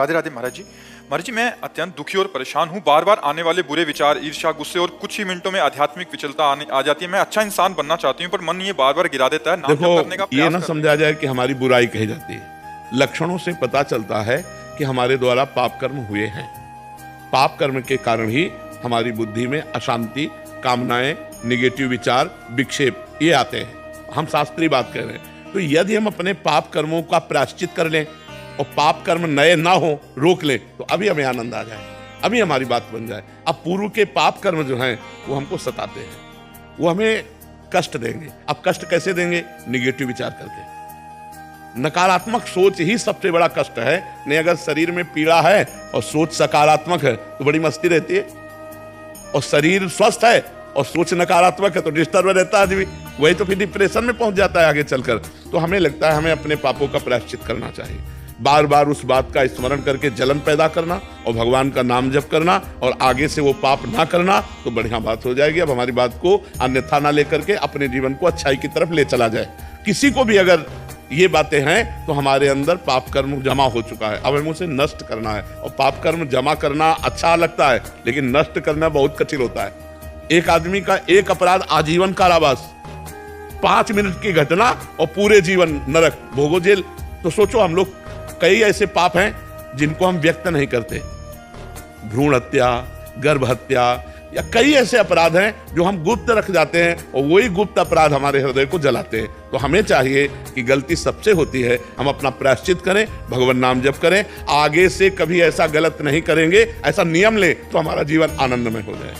राधे राधे महाराज जी। महाराज जी, मैं अत्यंत दुखी और परेशान हूँ। बार बार आने वाले बुरे विचार, ईर्ष्या, गुस्से और कुछ ही मिनटों में आध्यात्मिक विचलता आ जाती है। मैं अच्छा इंसान बनना चाहती हूँ पर मन ये बार बार गिरा देता है। नाम जप करने का देखो, ये प्रयास ना समझा जाए कि हमारी बुराई कही जाती है। लक्षणों से पता चलता है कि हमारे द्वारा पाप कर्म हुए हैं। पाप कर्म के कारण ही हमारी बुद्धि में अशांति, कामनाएं, निगेटिव विचार, विक्षेप ये आते हैं। हम शास्त्रीय बात कर रहे हैं। तो यदि हम अपने पाप कर्मों का प्रायश्चित कर लें और पाप कर्म नए ना हो, रोक लें, तो अभी हमें आनंद आ जाए, अभी हमारी बात बन जाए। अब पूर्व के पाप कर्म जो हैं वो हमको सताते हैं, वो हमें कष्ट देंगे। अब कष्ट कैसे देंगे? निगेटिव विचार करके। नकारात्मक सोच ही सबसे बड़ा कष्ट है। नहीं, अगर शरीर में पीड़ा है और सोच सकारात्मक है तो बड़ी मस्ती रहती है, और शरीर स्वस्थ है और सोच नकारात्मक है तो डिस्टर्ब रहता है आदमी। वही तो फिर डिप्रेशन में पहुंच जाता है आगे चलकर। तो हमें लगता है हमें अपने पापों का प्रायश्चित करना चाहिए। बार बार उस बात का स्मरण करके जलन पैदा करना और भगवान का नाम जप करना और आगे से वो पाप ना करना, तो बढ़िया बात हो जाएगी। अब हमारी बात को अन्यथा ना लेकर के अपने जीवन को अच्छाई की तरफ ले चला जाए। किसी को भी अगर ये बातें हैं तो हमारे अंदर पाप कर्म जमा हो चुका है, अब हमें उसे नष्ट करना है। और पाप कर्म जमा करना अच्छा लगता है, लेकिन नष्ट करना बहुत कठिन होता है। एक आदमी का एक अपराध आजीवन कारावास, 5 मिनट की घटना और पूरे जीवन नरक भोगो, जेल। तो सोचो, हम लोग कई ऐसे पाप हैं जिनको हम व्यक्त नहीं करते। भ्रूण हत्या, गर्भ हत्या या कई ऐसे अपराध हैं जो हम गुप्त रख जाते हैं और वही गुप्त अपराध हमारे हृदय को जलाते हैं। तो हमें चाहिए कि गलती सबसे होती है, हम अपना प्रायश्चित करें, भगवान नाम जप करें, आगे से कभी ऐसा गलत नहीं करेंगे, ऐसा नियम लें तो हमारा जीवन आनंदमय हो जाए।